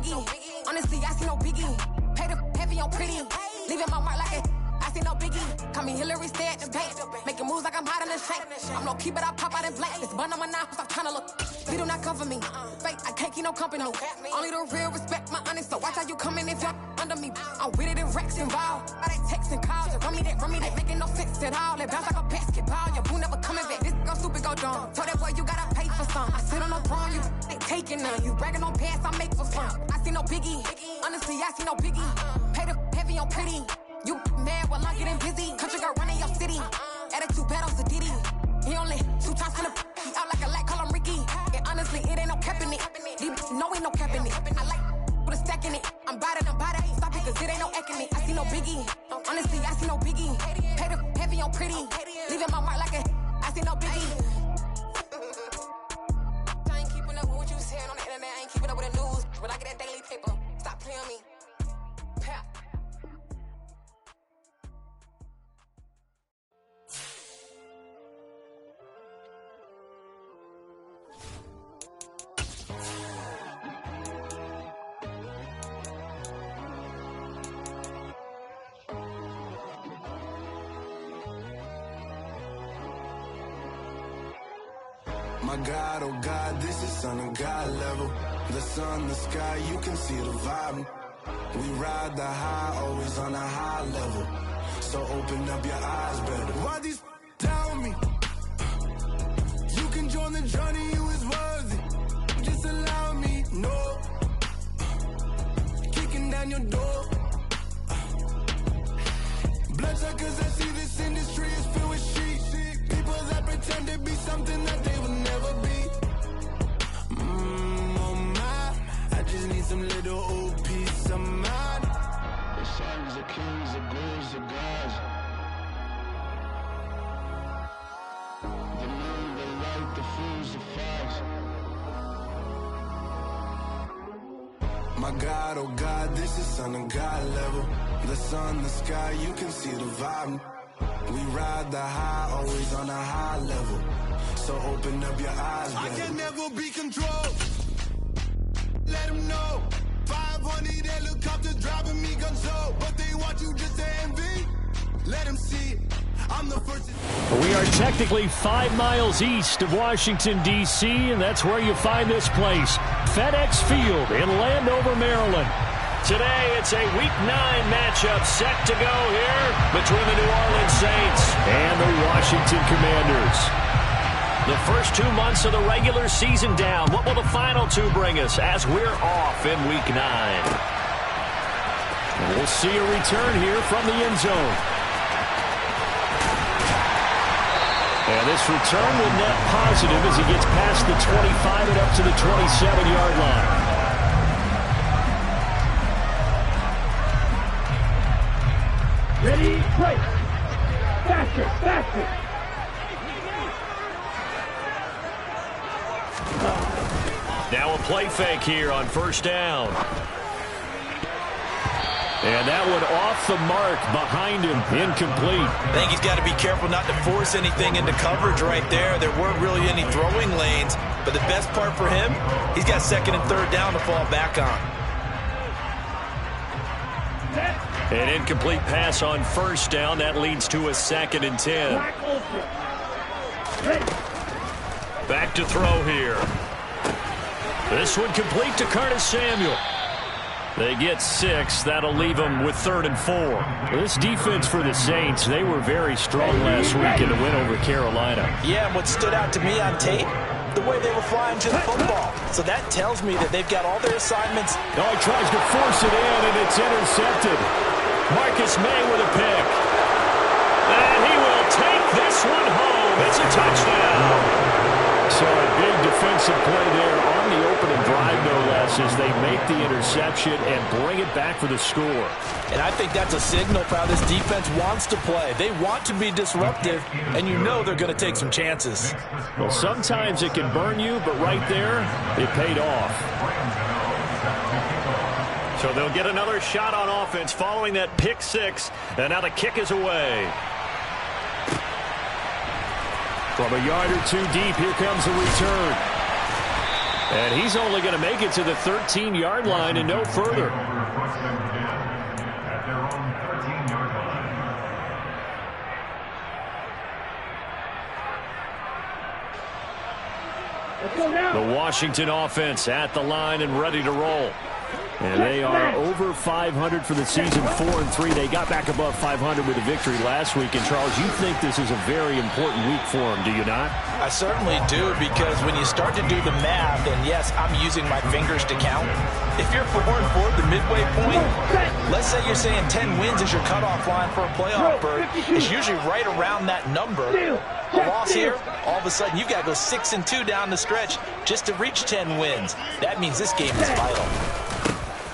biggie. Honestly, I see no biggie. Pay the heavy on pretty. Leaving my mark like a I see no biggie. Call me Hillary, stay at the bank. Making moves like I'm hot in the shank. I'm no keep it, I pop out in blank. This bun on my knife, stop trying to look. They do not come for me. Fake, I can't keep no company. Only the real respect my honest. So watch how you coming if you're under me. I'm with it in Rex involved. I they text and calls. Run me that, making no sense at all. They bounce like a basketball. Your boo never coming back. This go stupid, go dumb. Told that boy you gotta pay for some. I sit on no throne, you ain't taking none. You bragging on past, I make for fun. I see no biggie. Honestly, I see no biggie. Pay the heavy on pretty. You mad while I'm getting busy. Country girl running your city. Attitude battles to Diddy. He only 2 times from the he out like a light, call him Ricky. And honestly, it ain't no cap in it. No, ain't no cap in it. I like put a stack in it. I'm bout it. Stop it, cause it ain't no acting it. I see no biggie. Honestly, I see no biggie. Pay the heavy on pretty. Leaving my mark like a I see no biggie. I ain't keeping up with what you saying on the internet. I ain't keeping up with the news. When I get that daily paper, stop playing me. Pap. My God, oh God, this is Son of God level. The sun, the sky, you can see the vibe. We ride the high, always on a high level. So open up your eyes better. Why these tell me? You can join the journey, you is worthy. Just allow me, no. Kicking down your door. Bloodsuckers, I see this industry is filled with sheep. People that pretend to be something that they will never be. Oh my, I just need some little old peace of mind. The sons of kings, the bulls, the gods. The moon, the light, the fools, the facts. My God, oh God, this is Son of God level. The sun, the sky, you can see the vibe. We ride the high, always on a high level. So open up your eyes, baby. I can never be controlled. Let them know. 500 helicopters driving me gonzo. But they want you just to envy. Let them see it. I'm the first. We are technically 5 miles east of Washington, D.C., and that's where you find this place. FedEx Field in Landover, Maryland. Today, it's a Week 9 matchup set to go here between the New Orleans Saints and the Washington Commanders. The first 2 months of the regular season down. What will the final 2 bring us as we're off in Week 9? We'll see a return here from the end zone. And this return will net positive as he gets past the 25 and up to the 27-yard line. Ready, play. Faster, faster. Now a play fake here on first down. And that one off the mark behind him, incomplete. I think he's got to be careful not to force anything into coverage right there. There weren't really any throwing lanes, but the best part for him, he's got 2nd and 3rd down to fall back on. An incomplete pass on first down. That leads to a 2nd and 10. Back to throw here. This one complete to Curtis Samuel. They get 6. That'll leave them with 3rd and 4. This defense for the Saints, they were very strong last week in the win over Carolina. Yeah, and what stood out to me on tape, the way they were flying to the football. So that tells me that they've got all their assignments. Oh, he tries to force it in, and it's intercepted. Marcus May with a pick. And he will take this one home. It's a touchdown. So a big defensive play there on the opening drive, no less, as they make the interception and bring it back for the score. And I think that's a signal for how this defense wants to play. They want to be disruptive, and you know they're going to take some chances. Well, sometimes it can burn you, but right there, it paid off. So they'll get another shot on offense following that pick 6, and now the kick is away. From a yard or 2 deep, here comes a return. And he's only going to make it to the 13-yard line and no further. The Washington offense at the line and ready to roll. And they are over 500 for the season, 4-3. They got back above 500 with a victory last week. And, Charles, you think this is a very important week for them, do you not? I certainly do, because when you start to do the math, and yes, I'm using my fingers to count. If you're 4-4 at the midway point, let's say you're saying 10 wins is your cutoff line for a playoff berth. It's usually right around that number. A loss here, all of a sudden you've got to go 6-2 down the stretch just to reach 10 wins. That means this game is vital.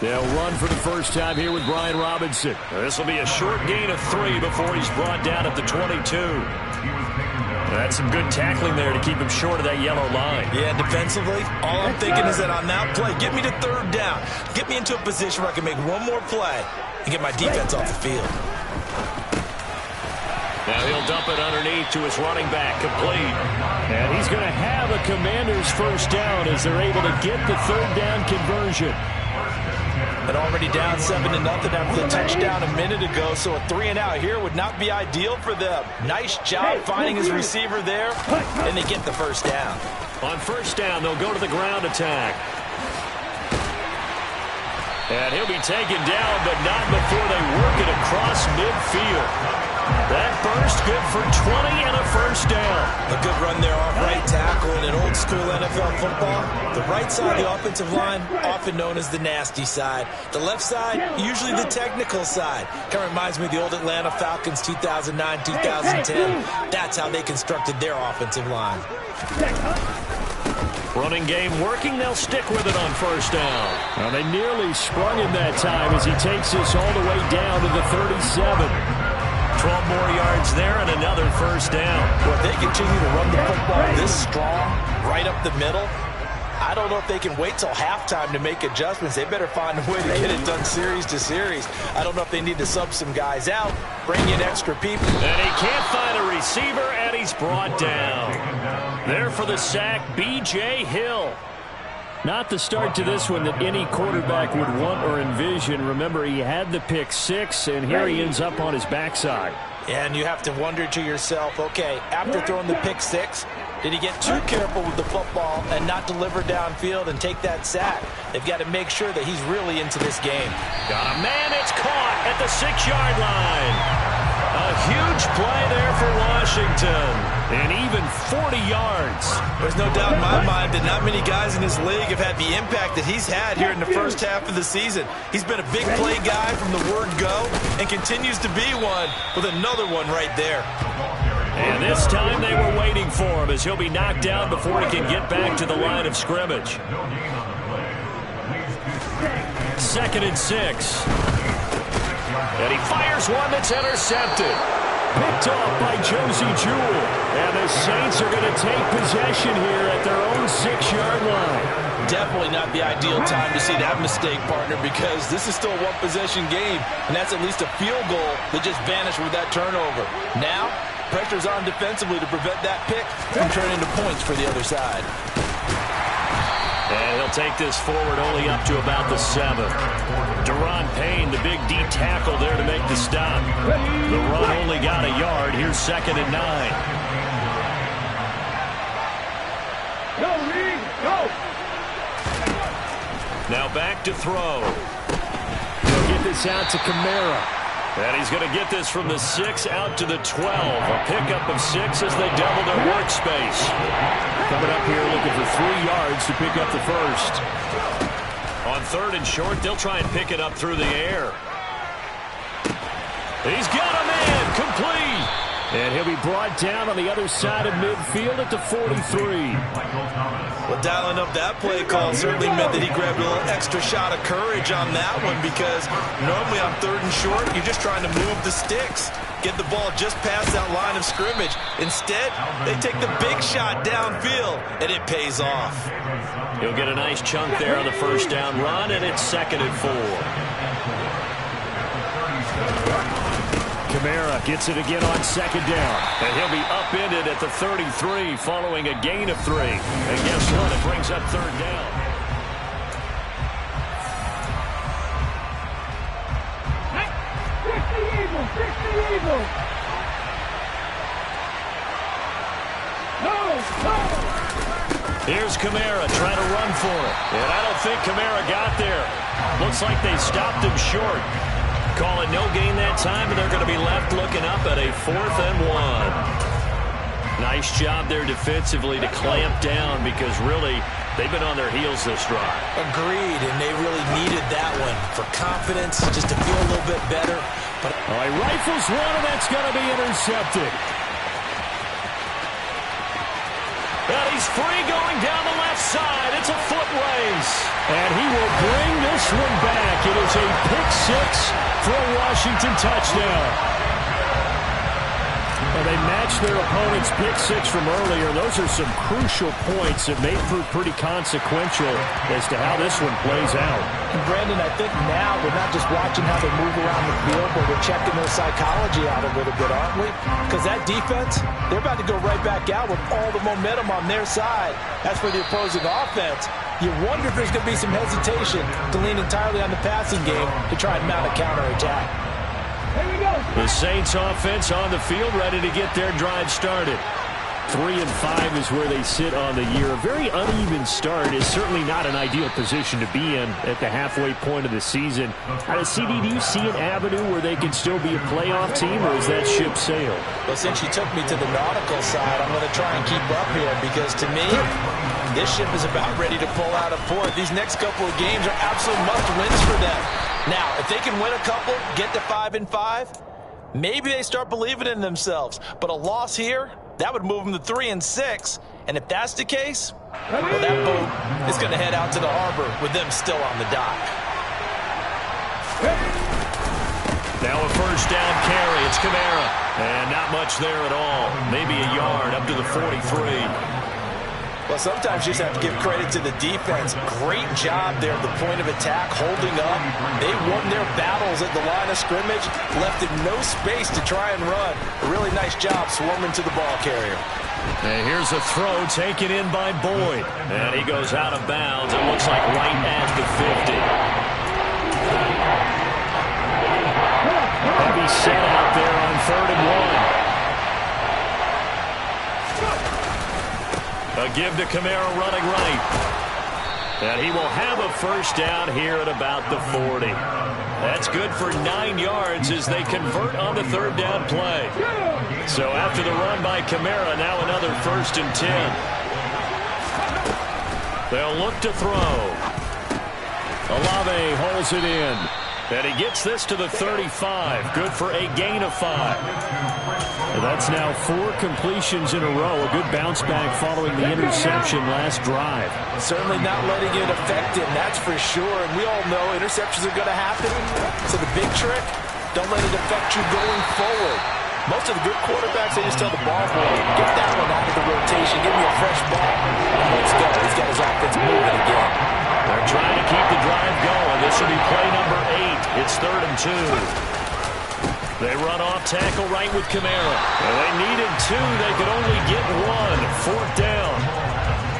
They'll run for the first time here with Brian Robinson. This will be a short gain of 3 before he's brought down at the 22. That's some good tackling there to keep him short of that yellow line. Yeah, defensively, all I'm thinking is that on that play, get me to third down. Get me into a position where I can make one more play and get my defense off the field. Now he'll dump it underneath to his running back, complete. And he's going to have a Commanders first down as they're able to get the third down conversion. And already down 7-0 after the touchdown a minute ago, so a 3-and-out here would not be ideal for them. Nice job finding his receiver there, and they get the first down. On first down, they'll go to the ground attack. And he'll be taken down, but not before they work it across midfield. That burst good for 20 and a first down. A good run there off right tackle in an old school NFL football. The right side of the offensive line, often known as the nasty side. The left side, usually the technical side. Kind of reminds me of the old Atlanta Falcons 2009-2010. That's how they constructed their offensive line. Running game working, they'll stick with it on first down. Now they nearly sprung him that time as he takes this all the way down to the 37. 12 more yards there and another first down. Well, if they continue to run the football this strong, right up the middle, I don't know if they can wait till halftime to make adjustments. They better find a way to get it done series to series. I don't know if they need to sub some guys out, bring in extra people. And he can't find a receiver, and he's brought down. There for the sack, B.J. Hill. Not the start to this one that any quarterback would want or envision. Remember, he had the pick 6, and here he ends up on his backside. And you have to wonder to yourself, okay, after throwing the pick 6, did he get too careful with the football and not deliver downfield and take that sack? They've got to make sure that he's really into this game. Got a man, it's caught at the 6-yard line. A huge play there for Washington, and even 40 yards. There's no doubt in my mind that not many guys in this league have had the impact that he's had here in the first half of the season. He's been a big play guy from the word go and continues to be one with another one right there. And this time they were waiting for him as he'll be knocked down before he can get back to the line of scrimmage. 2nd and 6. And he fires one that's intercepted. Picked off by Josie Jewell. And the Saints are going to take possession here at their own 6-yard line. Definitely not the ideal time to see that mistake, partner, because this is still a one-possession game, and that's at least a field goal that just vanished with that turnover. Now, pressure's on defensively to prevent that pick from turning into points for the other side. And he'll take this forward only up to about the 7. Deron Payne, the big D tackle there to make the stop. The run only got a yard. Here's 2nd and 9. Go, Reed, go! Now back to throw. He'll get this out to Kamara. And he's going to get this from the 6 out to the 12. A pickup of 6 as they double their workspace. Coming up here looking for 3 yards to pick up the first. On 3rd and short, they'll try and pick it up through the air. He's got a man, complete. And he'll be brought down on the other side of midfield at the 43. Well, dialing up that play call certainly meant that he grabbed a little extra shot of courage on that one, because normally on 3rd and short, you're just trying to move the sticks, get the ball just past that line of scrimmage. Instead, they take the big shot downfield, and it pays off. He'll get a nice chunk there on the first down run, and it's 2nd and 4. Kamara gets it again on second down. And he'll be upended at the 33 following a gain of 3. And guess what? It brings up third down. Fix the Eagles! No! Here's Kamara trying to run for it. And I don't think Kamara got there. Looks like they stopped him short. Calling no gain that time, and they're going to be left looking up at a 4th and 1. Nice job there defensively to clamp down because really they've been on their heels this drive. Agreed, and they really needed that one for confidence, just to feel a little bit better. But all right, rifles one, and that's going to be intercepted. And he's free going down the left side. It's a foot race. And he will bring this one back. It is a pick-6 for a Washington touchdown. Well, they matched their opponent's pick-6 from earlier. Those are some crucial points that may prove pretty consequential as to how this one plays out. And Brandon, I think now we're not just watching how they move around the field, but we're checking their psychology out a little bit, aren't we? Because that defense, they're about to go right back out with all the momentum on their side. As for the opposing offense, you wonder if there's going to be some hesitation to lean entirely on the passing game to try and mount a counterattack. The Saints offense on the field, ready to get their drive started. 3-5 is where they sit on the year. A very uneven start is certainly not an ideal position to be in at the halfway point of the season. CD, do you see an avenue where they can still be a playoff team, or is that ship sailed? Well, since you took me to the nautical side, I'm going to try and keep up here because to me, this ship is about ready to pull out of port. These next couple of games are absolute must-wins for them. Now, if they can win a couple, get to 5-5, maybe they start believing in themselves. But a loss here, that would move them to 3-6. And if that's the case, well, that boat is going to head out to the harbor with them still on the dock. Now a first down carry. It's Kamara. And not much there at all. Maybe a yard up to the 43. Well, sometimes you just have to give credit to the defense. Great job there at the point of attack, holding up. They won their battles at the line of scrimmage, left in no space to try and run. A really nice job swarming to the ball carrier. And here's a throw taken in by Boyd. And he goes out of bounds. It looks like right at the 50. Heavy set out there on 3rd and 1. A give to Kamara running right. And he will have a first down here at about the 40. That's good for 9 yards as they convert on the 3rd down play. So after the run by Kamara, now another 1st and 10. They'll look to throw. Olave holds it in. And he gets this to the 35. Good for a gain of 5. And that's now 4 completions in a row. A good bounce back following the interception last drive. Certainly not letting it affect him, that's for sure. And we all know interceptions are going to happen. So the big trick, don't let it affect you going forward. Most of the good quarterbacks, they just tell the ball boy, get that one out of the rotation, give me a fresh ball, and let's go. He's got his offense moving again. They're trying to keep the drive going. This will be play number 8. It's 3rd and 2. They run off tackle right with Kamara. And they needed 2. They could only get 1. 4th down.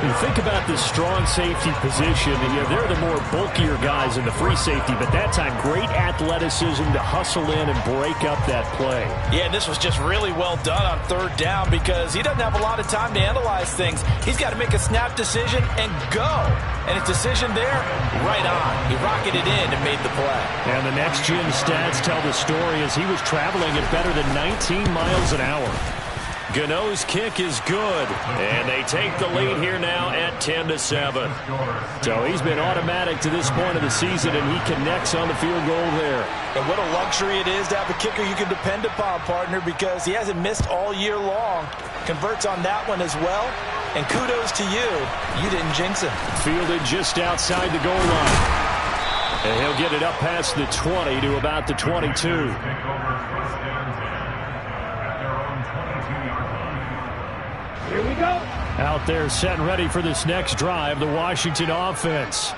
You think about this strong safety position, and they're the more bulkier guys in the free safety, but that time great athleticism to hustle in and break up that play. Yeah, and this was just really well done on 3rd down because he doesn't have a lot of time to analyze things. He's got to make a snap decision and go. And his decision there, right on. He rocketed in and made the play. And the next-gen stats tell the story as he was traveling at better than 19 miles an hour. Gano's kick is good, and they take the lead here now at 10-7. So he's been automatic to this point of the season, and he connects on the field goal there. And what a luxury it is to have a kicker you can depend upon, partner, because he hasn't missed all year long. Converts on that one as well, and kudos to you. You didn't jinx him. Fielded just outside the goal line. And he'll get it up past the 20 to about the 22. Here we go. Out there set and ready for this next drive, the Washington offense.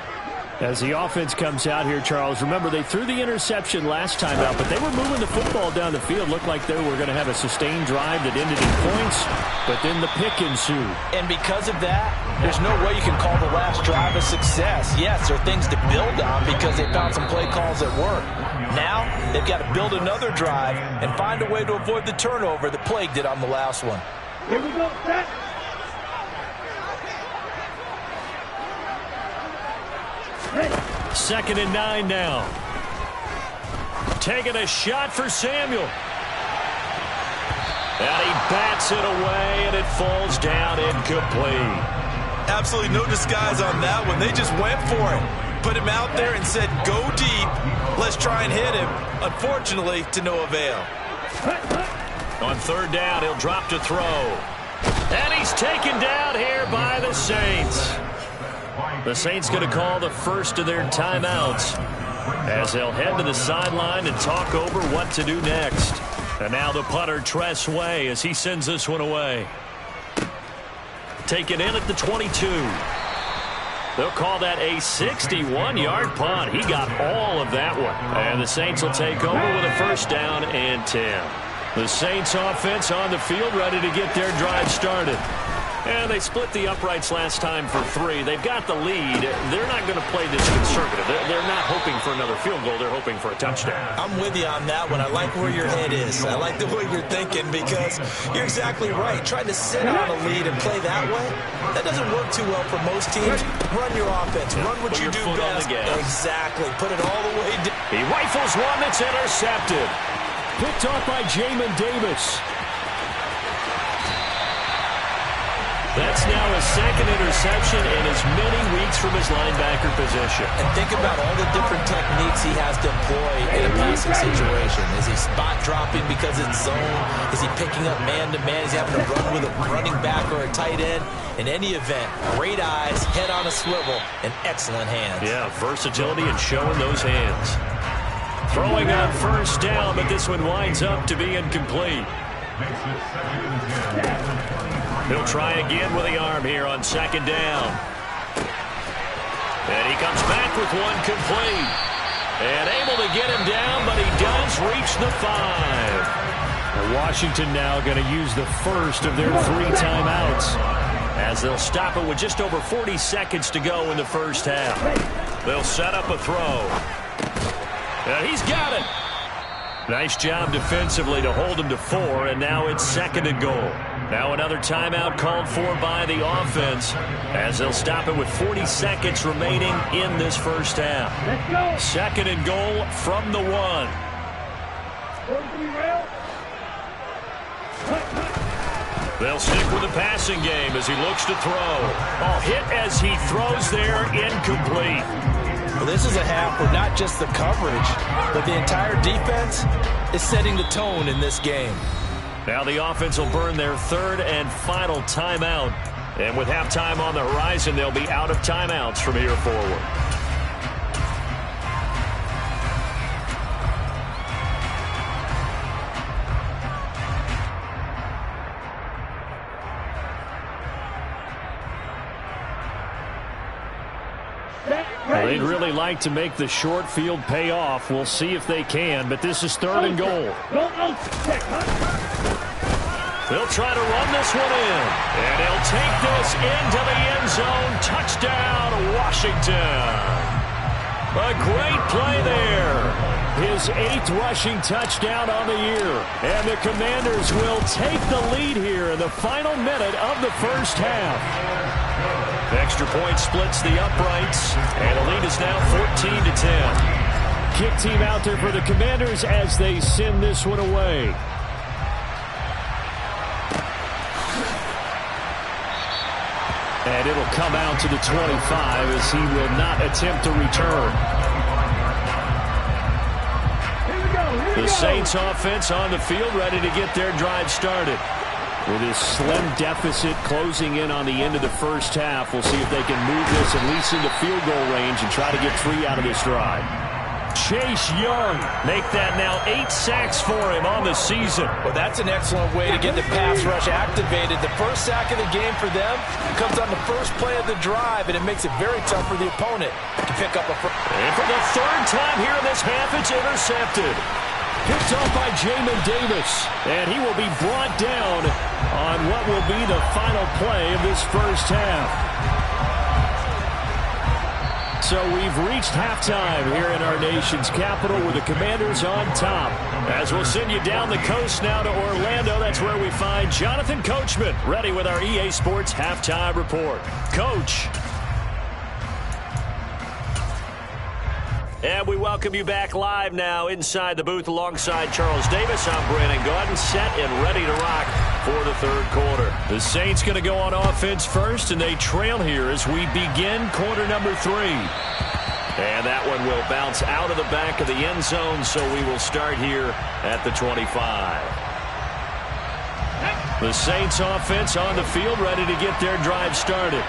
As the offense comes out here, Charles, remember they threw the interception last time out, but they were moving the football down the field. Looked like they were going to have a sustained drive that ended in points, but then the pick ensued. And because of that, there's no way you can call the last drive a success. Yes, there are things to build on because they found some play calls that work. Now, they've got to build another drive and find a way to avoid the turnover that plagued it on the last one. Here we go, set. Second and 9 now. Taking a shot for Samuel. And he bats it away, and it falls down incomplete. Absolutely no disguise on that one. They just went for it. Put him out there and said, go deep. Let's try and hit him. Unfortunately, to no avail. On third down, he'll drop to throw. And he's taken down here by the Saints. The Saints going to call the first of their timeouts as they'll head to the sideline and talk over what to do next. And now the punter, Tress Way, as he sends this one away. Taken in at the 22. They'll call that a 61-yard punt. He got all of that one. And the Saints will take over with a first down and 10. The Saints offense on the field ready to get their drive started. And they split the uprights last time for 3. They've got the lead. They're not going to play this conservative. They're not hoping for another field goal. They're hoping for a touchdown. I'm with you on that one. I like where your head is. I like the way you're thinking because you're exactly right. Trying to sit on a lead and play that way, that doesn't work too well for most teams. Run your offense. Run what you do best. Exactly. Put it all the way down. He rifles one that's intercepted. Picked off by Jamin Davis. That's now his second interception in as many weeks from his linebacker position. And think about all the different techniques he has to employ in a passing situation. Is he spot dropping because it's zone? Is he picking up man-to-man? Is he having to run with a running back or a tight end? In any event, great eyes, head on a swivel, and excellent hands. Yeah, versatility and showing those hands. Throwing on first down, but this one winds up to be incomplete. He'll try again with the arm here on second down. And he comes back with one complete. And able to get him down, but he does reach the 5. And Washington now going to use the first of their 3 timeouts as they'll stop it with just over 40 seconds to go in the first half. They'll set up a throw. And he's got it. Nice job defensively to hold him to 4, and now it's second and goal. Now another timeout called for by the offense as they'll stop it with 40 seconds remaining in this first half. Let's go. Second and goal from the 1. They'll stick with the passing game as he looks to throw. Oh, hit as he throws there, incomplete. Well, this is a half where not just the coverage, but the entire defense is setting the tone in this game. Now the offense will burn their 3rd and final timeout. And with halftime on the horizon, they'll be out of timeouts from here forward. Well, they'd really like to make the short field pay off. We'll see if they can, but this is 3rd and goal. They'll try to run this one in, and he'll take this into the end zone. Touchdown, Washington. A great play there. His 8th rushing touchdown on the year. And the Commanders will take the lead here in the final minute of the first half. Extra point splits the uprights, and the lead is now 14-10. Kick team out there for the Commanders as they send this one away. And it'll come out to the 25 as he will not attempt to return. The Saints offense on the field ready to get their drive started. With his slim deficit closing in on the end of the first half, we'll see if they can move this at least into field goal range and try to get 3 out of this drive. Chase Young make that now 8 sacks for him on the season. Well, that's an excellent way to get the pass rush activated. The first sack of the game for them comes on the first play of the drive, and it makes it very tough for the opponent to pick up a first. And for the third time here in this half, it's intercepted. Picked off by Jamin Davis, and he will be brought down on what will be the final play of this first half. So we've reached halftime here in our nation's capital with the Commanders on top. As we'll send you down the coast now to Orlando, that's where we find Jonathan Coachman ready with our EA Sports Halftime Report. Coach. And we welcome you back live now inside the booth alongside Charles Davis. I'm Brandon Gaudin, set and ready to rock for the third quarter. The Saints going to go on offense first, and they trail here as we begin quarter number 3. And that one will bounce out of the back of the end zone, so we will start here at the 25. The Saints offense on the field, ready to get their drive started.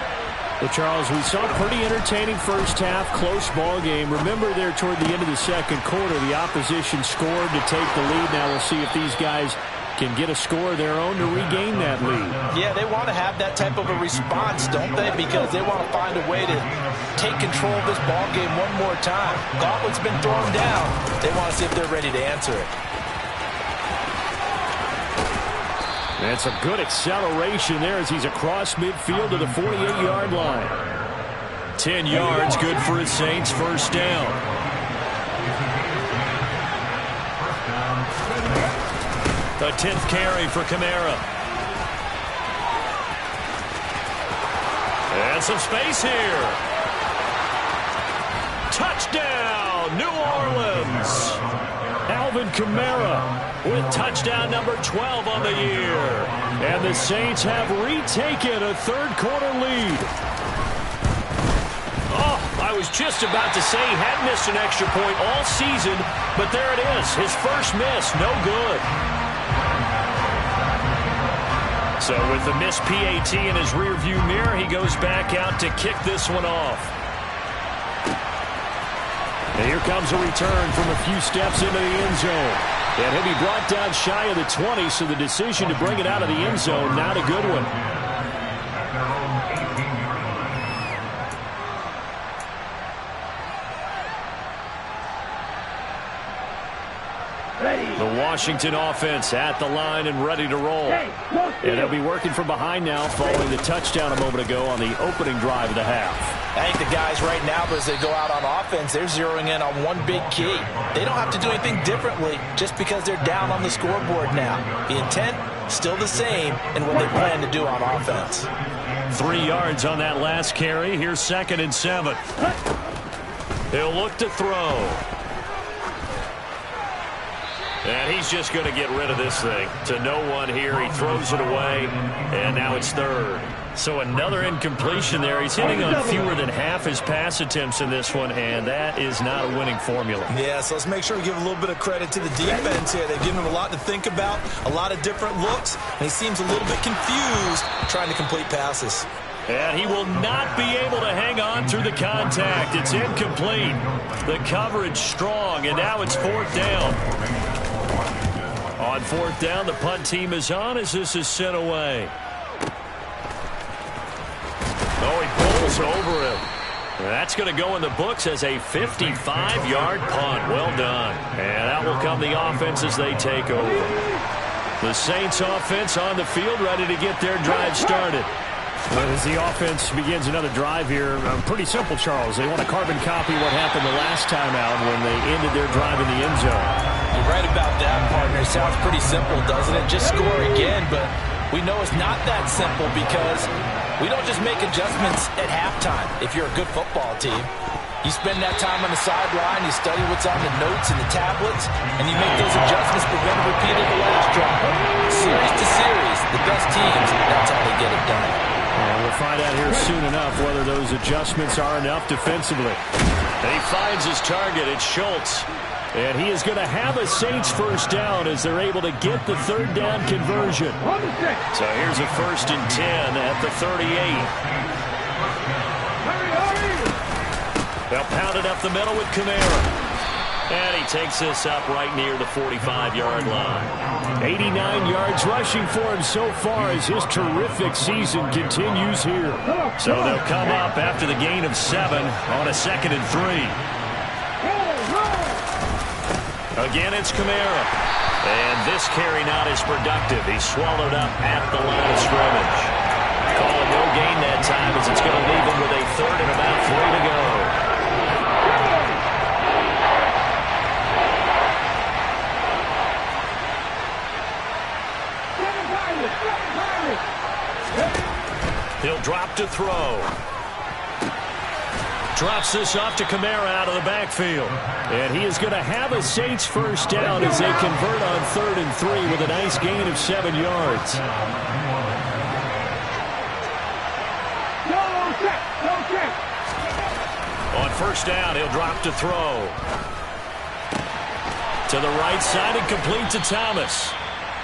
Well, Charles, we saw a pretty entertaining first half, close ball game. Remember there toward the end of the second quarter, the opposition scored to take the lead. Now we'll see if these guys can get a score of their own to regain that lead. Yeah, they want to have that type of a response, don't they? Because they want to find a way to take control of this ball game one more time. Gauntlet's been thrown down. They want to see if they're ready to answer it. That's a good acceleration there as he's across midfield to the 48-yard line. 10 yards, good for his Saints, first down. The 10th carry for Kamara. And some space here. Touchdown, New Orleans. Alvin Kamara with touchdown number 12 on the year. And the Saints have retaken a third-quarter lead. Oh, I was just about to say he had missed an extra point all season, but there it is, his first miss, no good. So with the missed PAT in his rearview mirror, he goes back out to kick this one off. And here comes a return from a few steps into the end zone. And he'll be brought down shy of the 20, so the decision to bring it out of the end zone, not a good one. The Washington offense at the line and ready to roll. And they'll be working from behind now following the touchdown a moment ago on the opening drive of the half. I think the guys right now, as they go out on offense, they're zeroing in on one big key. They don't have to do anything differently just because they're down on the scoreboard now. The intent, still the same in what they plan to do on offense. 3 yards on that last carry. Here's 2nd and 7. He'll look to throw. And he's just going to get rid of this thing to no one here. He throws it away, and now it's 3rd. So another incompletion there. He's hitting on fewer than half his pass attempts in this one, and that is not a winning formula. Yeah, so let's make sure we give a little bit of credit to the defense here. They've given him a lot to think about, a lot of different looks, and he seems a little bit confused trying to complete passes. And he will not be able to hang on through the contact. It's incomplete. The coverage strong, and now it's 4th down. On 4th down, the punt team is on as this is sent away. Oh, he pulls over him. That's going to go in the books as a 55-yard punt. Well done. And that will come the offense as they take over. The Saints offense on the field ready to get their drive started. As the offense begins another drive here, pretty simple, Charles. They want to carbon copy what happened the last time out when they ended their drive in the end zone. You're right about that, partner. It sounds pretty simple, doesn't it? Just score again, but we know it's not that simple because we don't just make adjustments at halftime if you're a good football team. You spend that time on the sideline, you study what's on the notes and the tablets, and you make those adjustments prevent a repeat of the last drive. Series to series, the best teams, that's how they get it done. And we'll find out here soon enough whether those adjustments are enough defensively. And he finds his target. It's Schultz. And he is going to have a Saints first down as they're able to get the 3rd down conversion. So here's a 1st and 10 at the 38. They'll pound it up the middle with Kamara. And he takes this up right near the 45-yard line. 89 yards rushing for him so far as his terrific season continues here. So they'll come up after the gain of 7 on a 2nd and 3. Again, it's Kamara. And this carry not as productive. He's swallowed up at the line of scrimmage. Calling no gain that time as it's going to leave him with a 3rd and about 3 to go. He'll drop to throw. Drops this off to Kamara out of the backfield. And he is going to have a Saints first down as they convert on 3rd and 3 with a nice gain of 7 yards. On first down, he'll drop to throw. To the right side and complete to Thomas.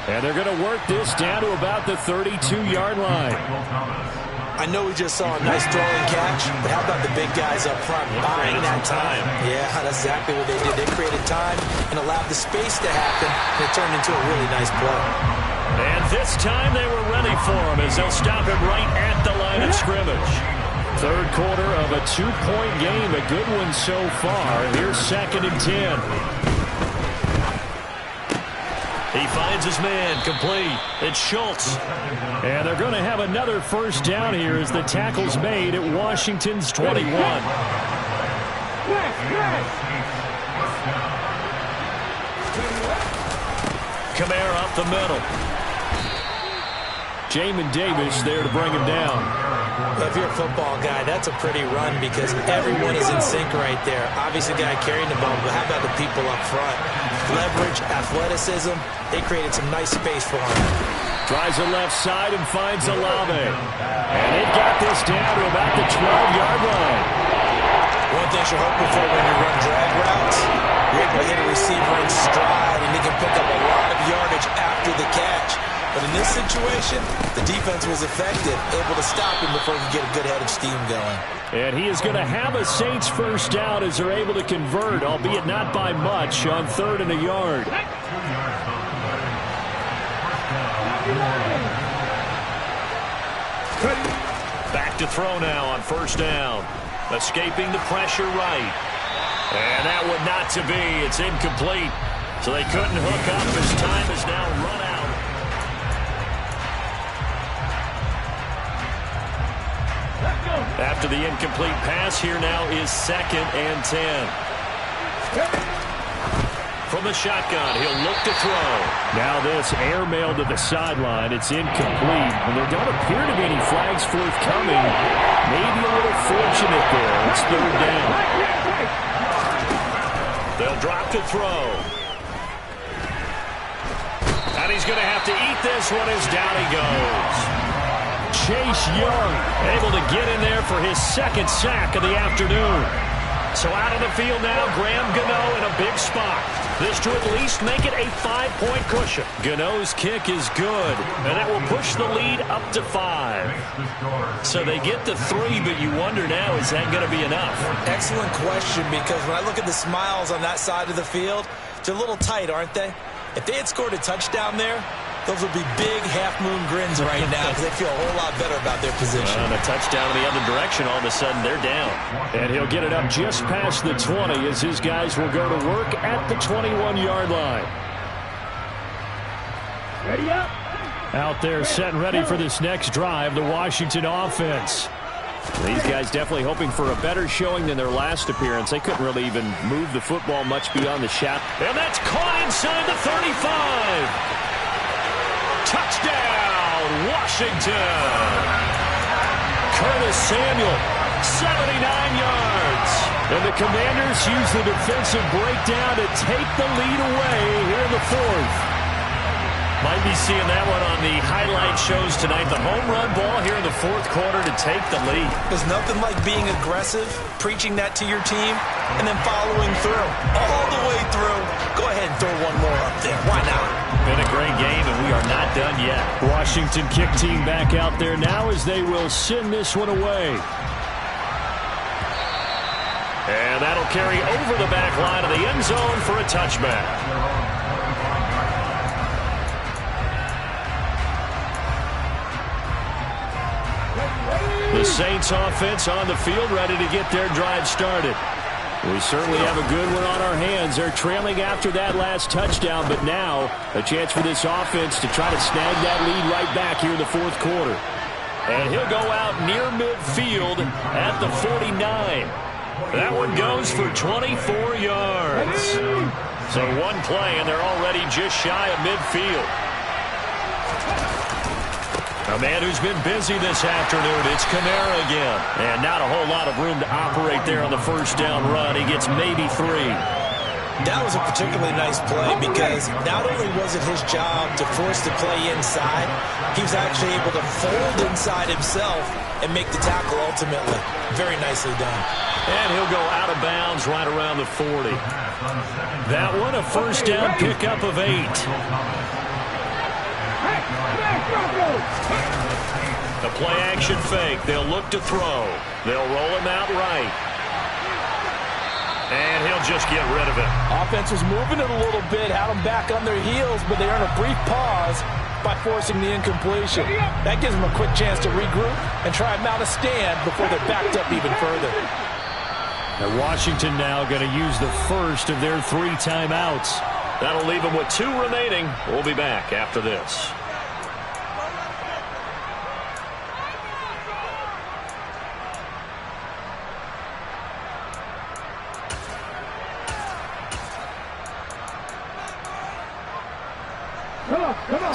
And they're going to work this down to about the 32-yard line. I know we just saw a nice throwing catch, but how about the big guys up front buying that time? Yeah, that's exactly what they did. They created time and allowed the space to happen, and it turned into a really nice play. And this time they were ready for him as they'll stop him right at the line of scrimmage. 3rd quarter of a 2-point game, a good one so far. Here's 2nd and 10. He finds his man, complete. It's Schultz. And they're going to have another first down here as the tackle's made at Washington's 21. Kamara up the middle. Jamin Davis there to bring him down. Well, if you're a football guy, that's a pretty run because everyone is in sync right there. Obviously, the guy carrying the ball, but how about the people up front? Leverage, athleticism, they created some nice space for him. Tries the left side and finds Olave. And they've got this down to about the 12-yard line. One thing you're hoping for when you run drag routes, you're able to hit a receiver in stride, and he can pick up a lot of yardage after the catch. But in this situation, the defense was effective, able to stop him before he could get a good head of steam going. And he is going to have a Saints first down as they're able to convert, albeit not by much, on 3rd and a yard. Back to throw now on first down. Escaping the pressure right. And that one not to be. It's incomplete. So they couldn't hook up as time is now run out. After the incomplete pass, here now is 2nd and 10. From the shotgun, he'll look to throw. Now this airmail to the sideline. It's incomplete. And there don't appear to be any flags forthcoming. Maybe a little fortunate there. It's 3rd down. They'll drop to throw. And he's going to have to eat this one as down he goes. Chase Young able to get in there for his 2nd sack of the afternoon. So out on the field now, Graham Gano in a big spot. This to at least make it a 5-point cushion. Gano's kick is good, and that will push the lead up to 5. So they get to 3, but you wonder now, is that going to be enough? Excellent question, because when I look at the smiles on that side of the field, they're a little tight, aren't they? If they had scored a touchdown there, those would be big half-moon grins right now because they feel a whole lot better about their position. And a touchdown in the other direction, all of a sudden they're down. And he'll get it up just past the 20 as his guys will go to work at the 21-yard line. Ready up. Out there set and ready for this next drive, the Washington offense. These guys definitely hoping for a better showing than their last appearance. They couldn't really even move the football much beyond the shot. And that's caught inside the 35. Touchdown, Washington. Curtis Samuel, 79 yards. And the Commanders use the defensive breakdown to take the lead away here in the 4th. Might be seeing that one on the highlight shows tonight. The home run ball here in the 4th quarter to take the lead. There's nothing like being aggressive, preaching that to your team, and then following through. All the way through. Go ahead and throw one more up there. Why not? Been a great game, and we are not done yet. Washington kick team back out there now as they will send this one away. And that'll carry over the back line of the end zone for a touchback. The Saints offense on the field, ready to get their drive started. We certainly have a good one on our hands. They're trailing after that last touchdown, but now a chance for this offense to try to snag that lead right back here in the fourth quarter. And he'll go out near midfield at the 49. That one goes for 24 yards. So one play, and they're already just shy of midfield. A man who's been busy this afternoon, it's Kamara again. And not a whole lot of room to operate there on the first down run. He gets maybe 3. That was a particularly nice play because not only was it his job to force the play inside, he was actually able to fold inside himself and make the tackle ultimately. Very nicely done. And he'll go out of bounds right around the 40. That one, a first down pickup of 8. The play-action fake. They'll look to throw. They'll roll him out right. And he'll just get rid of it. Offense was moving it a little bit, had them back on their heels, but they earn a brief pause by forcing the incompletion. That gives them a quick chance to regroup and try and mount a stand before they're backed up even further. And Washington now going to use the first of their 3 timeouts. That'll leave them with 2 remaining. We'll be back after this.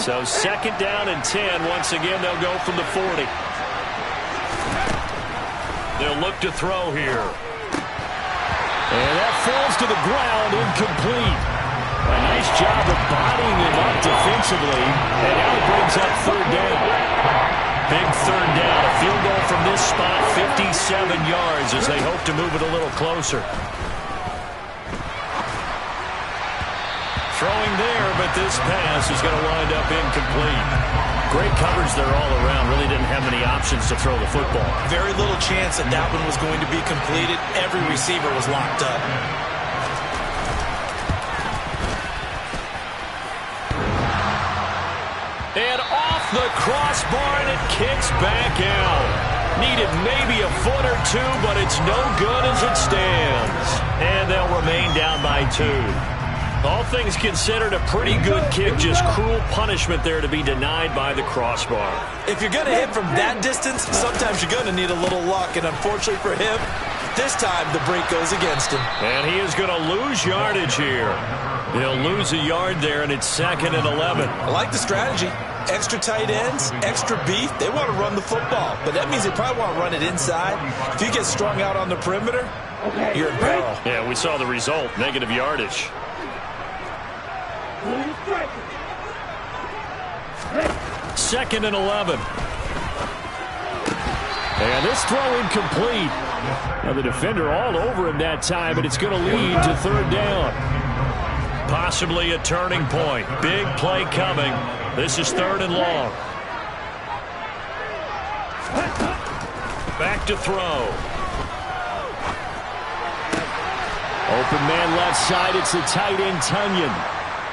So second down and 10. Once again, they'll go from the 40. They'll look to throw here. And that falls to the ground, incomplete. A nice job of bodying him up defensively. And now it brings up third down. Big third down. A field goal from this spot, 57 yards as they hope to move it a little closer. Throwing there, but this pass is going to wind up incomplete. Great coverage there all around. Really didn't have many options to throw the football. Very little chance that that one was going to be completed. Every receiver was locked up. And off the crossbar, and it kicks back out. Needed maybe a foot or 2, but it's no good as it stands. And they'll remain down by 2. All things considered, a pretty good kick. Just cruel punishment there to be denied by the crossbar. If you're going to hit from that distance, sometimes you're going to need a little luck. And unfortunately for him, this time the break goes against him. And he is going to lose yardage here. He'll lose a yard there, and it's 2nd and 11. I like the strategy. Extra tight ends, extra beef. They want to run the football, but that means they probably want to run it inside. If you get strung out on the perimeter, you're in peril. Yeah, we saw the result, negative yardage. 2nd and 11. And this throw incomplete. Now the defender all over him that time, but it's going to lead to third down. Possibly a turning point. Big play coming. This is 3rd and long. Back to throw. Open man left side. It's the tight end, Tunyon.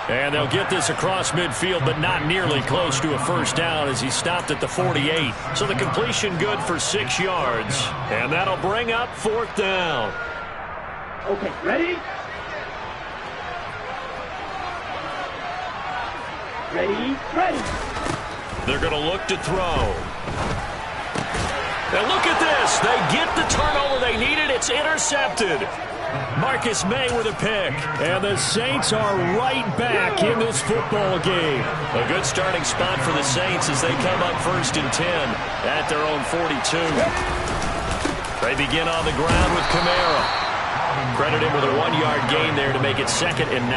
And they'll get this across midfield, but not nearly close to a first down as he stopped at the 48. So the completion good for 6 yards. And that'll bring up 4th down. Okay, ready? Ready. They're going to look to throw. And look at this. They get the turnover they needed. It's intercepted. Marcus May with a pick. And the Saints are right back in this football game. A good starting spot for the Saints as they come up 1st and 10 at their own 42. They begin on the ground with Kamara. Credit him with a 1-yard gain there to make it 2nd and 9.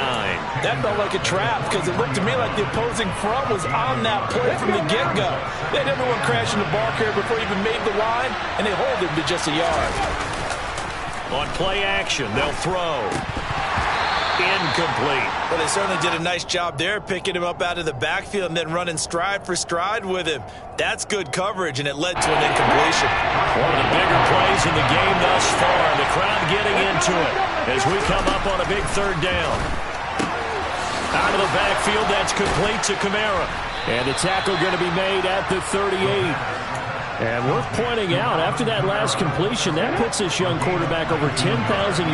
That felt like a trap because it looked to me like the opposing front was on that play from the get-go. They had everyone crashing the ball carrier before he even made the line, and they hold him to just a yard. On play action, they'll throw. incomplete. Well, they certainly did a nice job there, picking him up out of the backfield and then running stride for stride with him. That's good coverage, and it led to an incompletion. One of the bigger plays in the game thus far. The crowd getting into it as we come up on a big third down. Out of the backfield, that's complete to Kamara. And the tackle going to be made at the 38. And worth pointing out, after that last completion, that puts this young quarterback over 10,000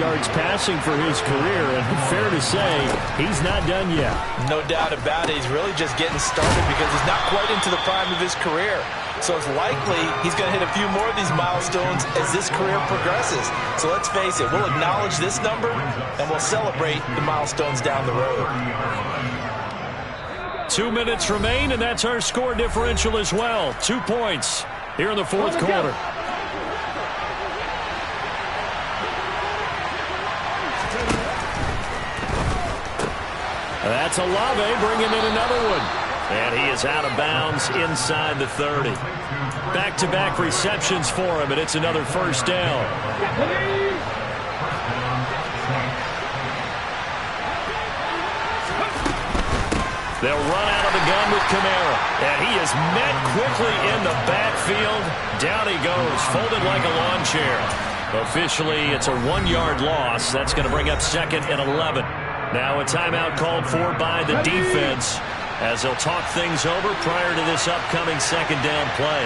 yards passing for his career. And fair to say, he's not done yet. No doubt about it. He's really just getting started because he's not quite into the prime of his career. So it's likely he's going to hit a few more of these milestones as this career progresses. So let's face it, we'll acknowledge this number and we'll celebrate the milestones down the road. 2 minutes remain, and that's our score differential as well. 2 points here in the fourth quarter. That's Olave bringing in another one. And he is out of bounds inside the 30. Back-to-back receptions for him, and it's another first down. They'll run out of the gun with Kamara. And he is met quickly in the backfield. Down he goes, folded like a lawn chair. Officially, it's a 1-yard loss. That's going to bring up 2nd and 11. Now a timeout called for by the defense as they'll talk things over prior to this upcoming second down play.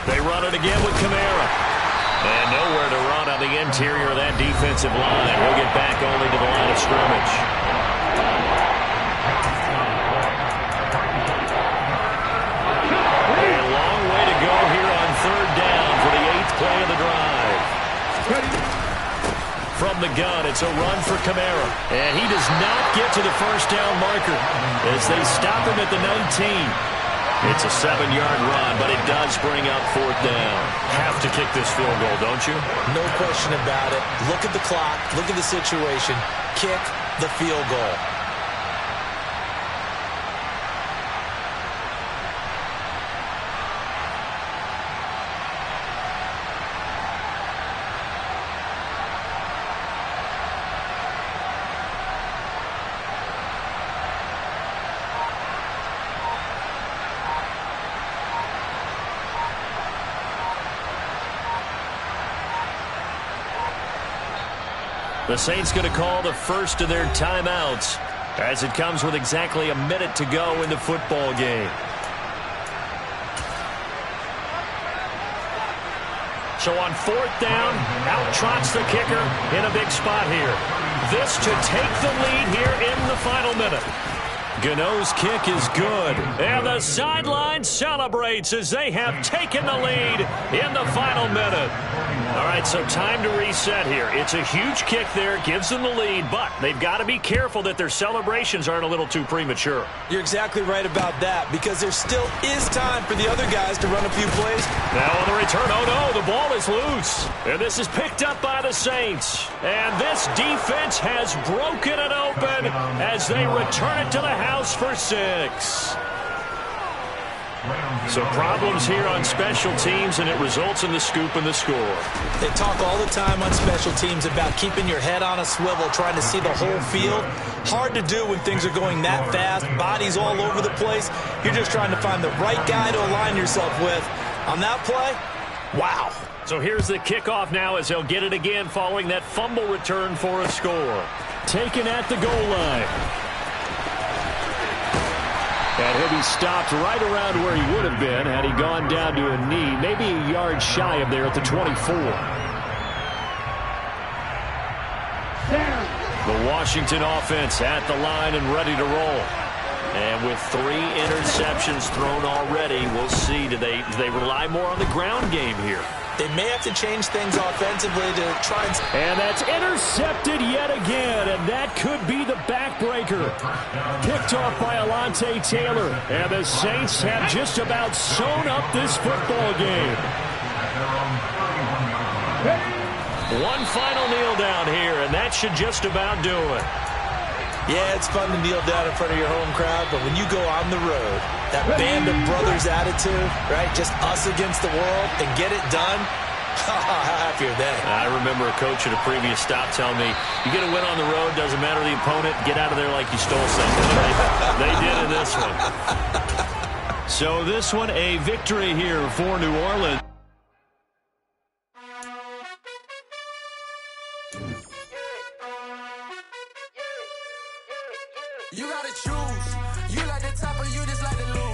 They run it again with Kamara. And nowhere to run on the interior of that defensive line. He'll get back only to the line of scrimmage. A long way to go here on third down for the 8th play of the drive. From the gun, it's a run for Kamara. And he does not get to the first down marker as they stop him at the 19. It's a 7-yard run, but it does bring up 4th down. Have to kick this field goal, don't you? No question about it. Look at the clock. Look at the situation. Kick the field goal. The Saints going to call the first of their timeouts as it comes with exactly a minute to go in the football game. So on 4th down, out trots the kicker in a big spot here. This to take the lead here in the final minute. Gano's kick is good. And the sideline celebrates as they have taken the lead in the final minute. All right, so time to reset here. It's a huge kick there, gives them the lead, but they've got to be careful that their celebrations aren't a little too premature. You're exactly right about that because there still is time for the other guys to run a few plays. Now on the return, oh no, the ball is loose. And this is picked up by the Saints. And this defense has broken it open as they return it to the house for 6. So problems here on special teams, and it results in the scoop and the score. They talk all the time on special teams about keeping your head on a swivel, trying to see the whole field. Hard to do when things are going that fast, bodies all over the place. You're just trying to find the right guy to align yourself with. On that play, wow. So here's the kickoff now as they'll get it again following that fumble return for a score. Taken at the goal line. And he'll be stopped right around where he would have been had he gone down to a knee, maybe a yard shy of there at the 24. The Washington offense at the line and ready to roll. And with 3 interceptions thrown already, we'll see. Do they rely more on the ground game here? They may have to change things offensively to try and... And that's intercepted yet again, and that could be the backbreaker. Picked off by Alontae Taylor, and the Saints have just about sewn up this football game. One final kneel down here, and that should just about do it. Yeah, it's fun to kneel down in front of your home crowd, but when you go on the road, that band of brothers attitude, right, just us against the world and get it done, How happy are they? I remember a coach at a previous stop telling me, you get a win on the road, doesn't matter the opponent, get out of there like you stole something. They did in this one. So this one, a victory here for New Orleans. You gotta choose. You like the top or you just like the lose.